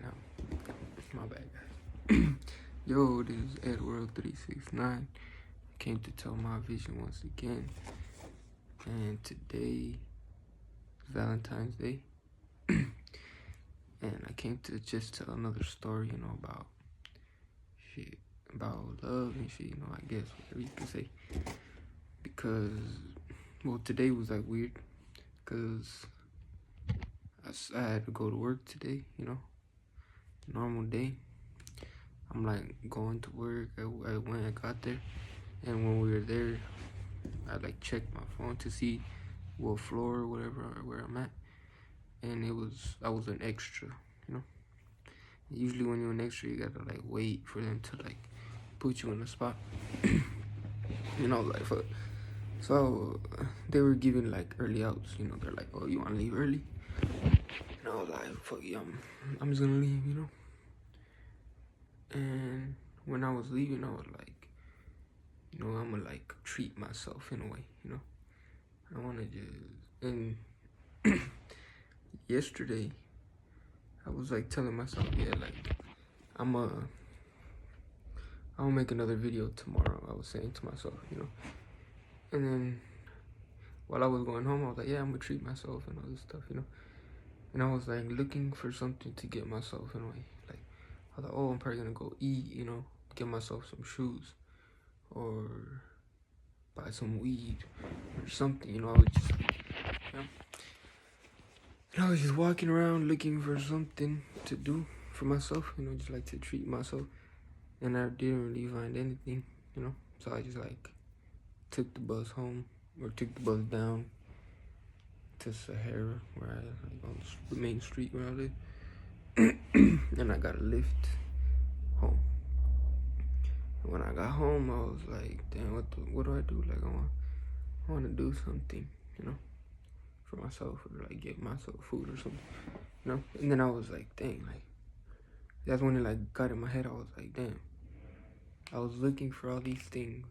now. My bad, guys. Yo, this is Edworld369. Came to tell my vision once again. And today is Valentine's Day. And I came to just tell another story, about shit, about love and shit, I guess, whatever you can say. Because, today was like weird. Because I had to go to work today, normal day. I'm like going to work. I got there, and when we were there, I like checked my phone to see what floor or whatever or where I'm at, and I was an extra. Usually when you're an extra, you gotta like wait for them to like put you in a spot. Like fuck. So they were giving like early outs. They're like, oh, you wanna leave early? And I was like, fuck yeah, I'm just gonna leave. And when I was leaving, I was like, I'm gonna like treat myself in a way, I wanna just, and yesterday, I was like telling myself, yeah, like, I'll make another video tomorrow, I was saying to myself, and then while I was going home, I was like, yeah, I'm gonna treat myself and all this stuff, and I was like looking for something to get myself in a way, like, I thought, oh, I'm probably gonna go eat, get myself some shoes, or buy some weed, or something, I was just, and I was just walking around looking for something to do for myself, just like to treat myself, and I didn't really find anything, so I just like took the bus home, or took the bus down to Sahara, where I like on the main street where I live, and I got a lift home. And when I got home, I was like, damn, what do I do? Like, I want to do something, for myself, or like get myself food or something, And then I was like, dang, like, that's when it like got in my head. I was like, damn, I was looking for all these things,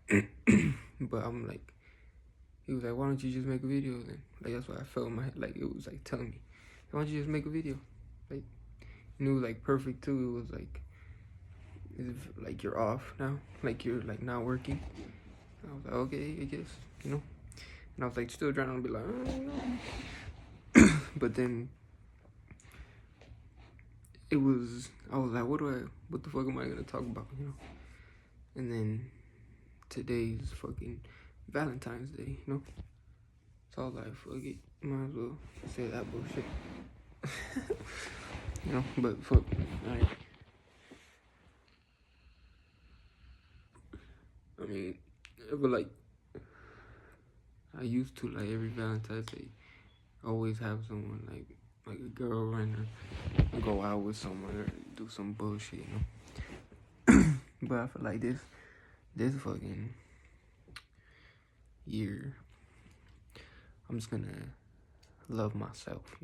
but I'm like, he was like, why don't you just make a video then? Like, that's what I felt in my head. Like, it was like telling me, why don't you just make a video? Like, and it was like perfect too. It was like, like you're off now, like you're like not working. And I was like, okay, I guess, And I was like still trying to be like, but then I was like, what the fuck am I gonna talk about, And then today's fucking Valentine's Day, So I was like, fuck it, might as well say that bullshit, but fuck, like, I mean, but like, I used to, like, every Valentine's Day, always have someone, like a girlfriend, or go out with someone, or do some bullshit, But I feel like this fucking year, I'm just gonna love myself,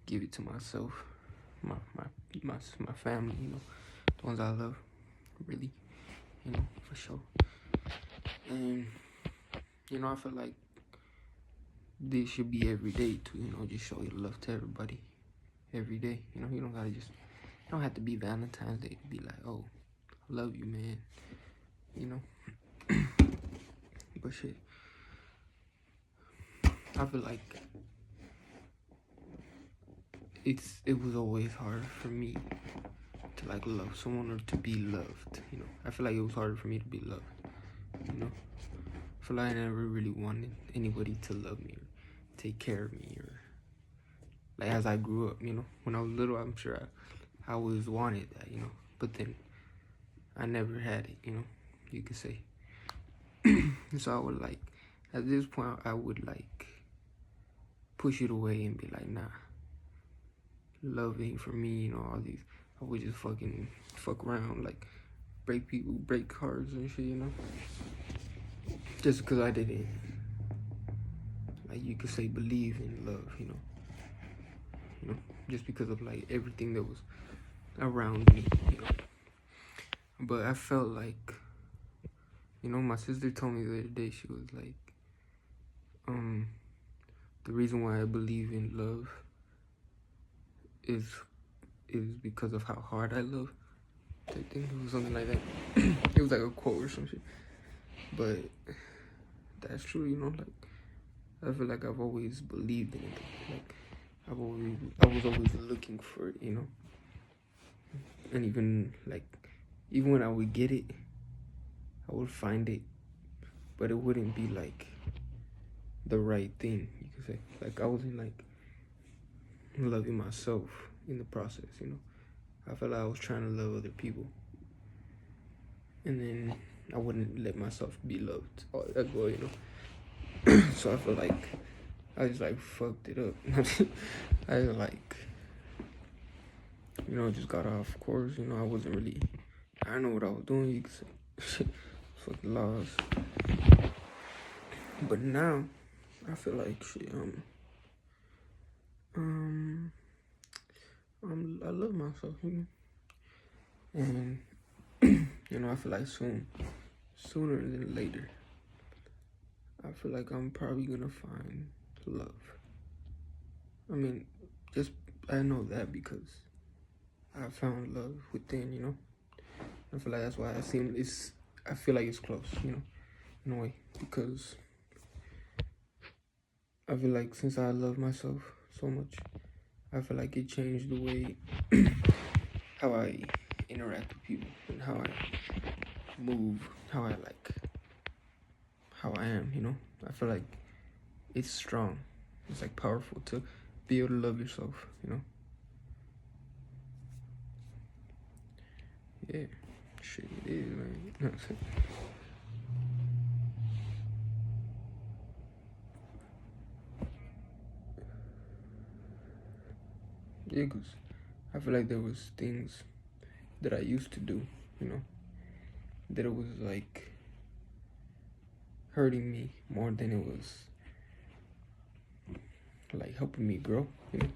give it to myself, my family, the ones I love, really, for sure. And I feel like this should be every day to, just show your love to everybody every day. You don't gotta you don't have to be Valentine's Day to be like, oh, I love you, man. But shit, I feel like it was always hard for me to like love someone, or to be loved. I feel like it was harder for me to be loved. I feel like I never really wanted anybody to love me, or take care of me, or like as I grew up. When I was little, I'm sure I always wanted that. But then I never had it. You could say. So I would like, at this point, I would like push it away and be like, nah, love ain't for me, all these. I would just fucking fuck around, like break people, break hearts and shit, just because I didn't, like, you could say, believe in love, just because of like everything that was around me, But I felt like, my sister told me the other day, she was like, the reason why I believe in love is because of how hard I love. I think it was something like that. It was like a quote or some shit. But that's true, you know, like I feel like I've always believed in it. Like I was always looking for it, you know. And even when I would get it, I would find it, but it wouldn't be like the right thing, you could say. Like I wasn't like loving myself in the process, you know. I felt like I was trying to love other people, and then I wouldn't let myself be loved as well, you know. So I feel like I just like fucked it up. I like, you know, just got off course. You know, I wasn't really, I don't know what I was doing. You could say, fucking lost. But now, I feel like shit. I love myself, you know, and you know, I feel like sooner than later, I feel like I'm probably gonna find love. I mean, just I know that because I found love within, you know. I feel like that's why I feel like it's close, you know, in a way, because I feel like since I love myself so much, I feel like it changed the way how I interact with people and how I move, how I am, you know. I feel like it's strong. It's like powerful to be able to love yourself, you know. Yeah, shit, it is, man. Yeah, cause I feel like there was things that I used to do, you know, that it was like hurting me more than it was like helping me grow, you know.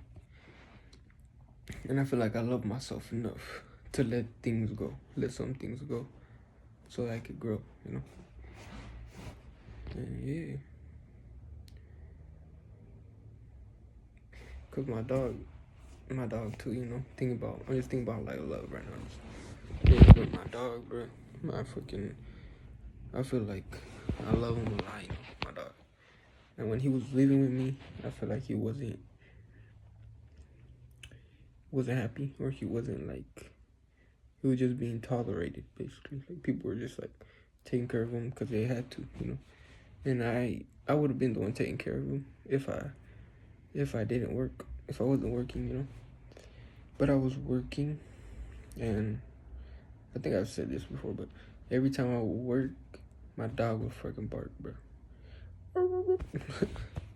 And I feel like I love myself enough to let things go, let some things go, so I could grow, you know. And yeah, cause my dog too, you know. I'm just thinking about like love right now. Yeah, but my dog, bro, I feel like I love him a lot, you know, my dog. And when he was living with me, I feel like he wasn't happy, or he wasn't like, he was just being tolerated, basically. Like people were just like taking care of him because they had to, you know. And I would have been the one taking care of him if I didn't work, if I wasn't working, you know. But I was working, and I think I've said this before, but every time I would work, my dog would fucking bark, bro.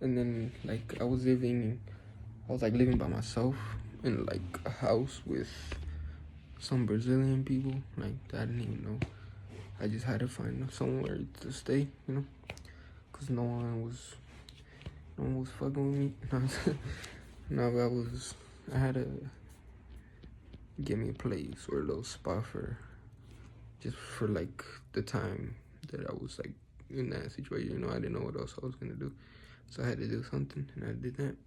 And then like I was living by myself in like a house with some Brazilian people, like I didn't even know. I just had to find somewhere to stay, you know, cause no one was fucking with me. No, I had to get me a place or a little spot just for like the time that I was like in that situation. You know, I didn't know what else I was gonna do, so I had to do something, and I did that.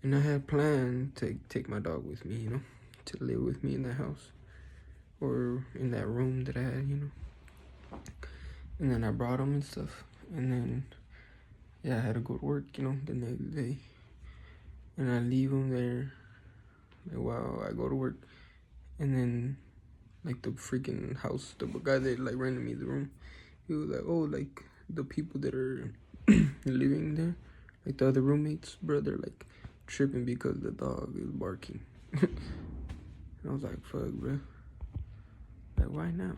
And I had planned to take my dog with me, you know, to live with me in that house or in that room that I had, you know. And then I brought him and stuff, and then yeah, I had to go to work, you know, the next day, and I leave him there like while I go to work, and then like the freaking house, the guy that like rented me the room, he was like, oh, like the people that are living there, like the other roommates, bro, they're like tripping because the dog is barking. And I was like, fuck, bro, like why now?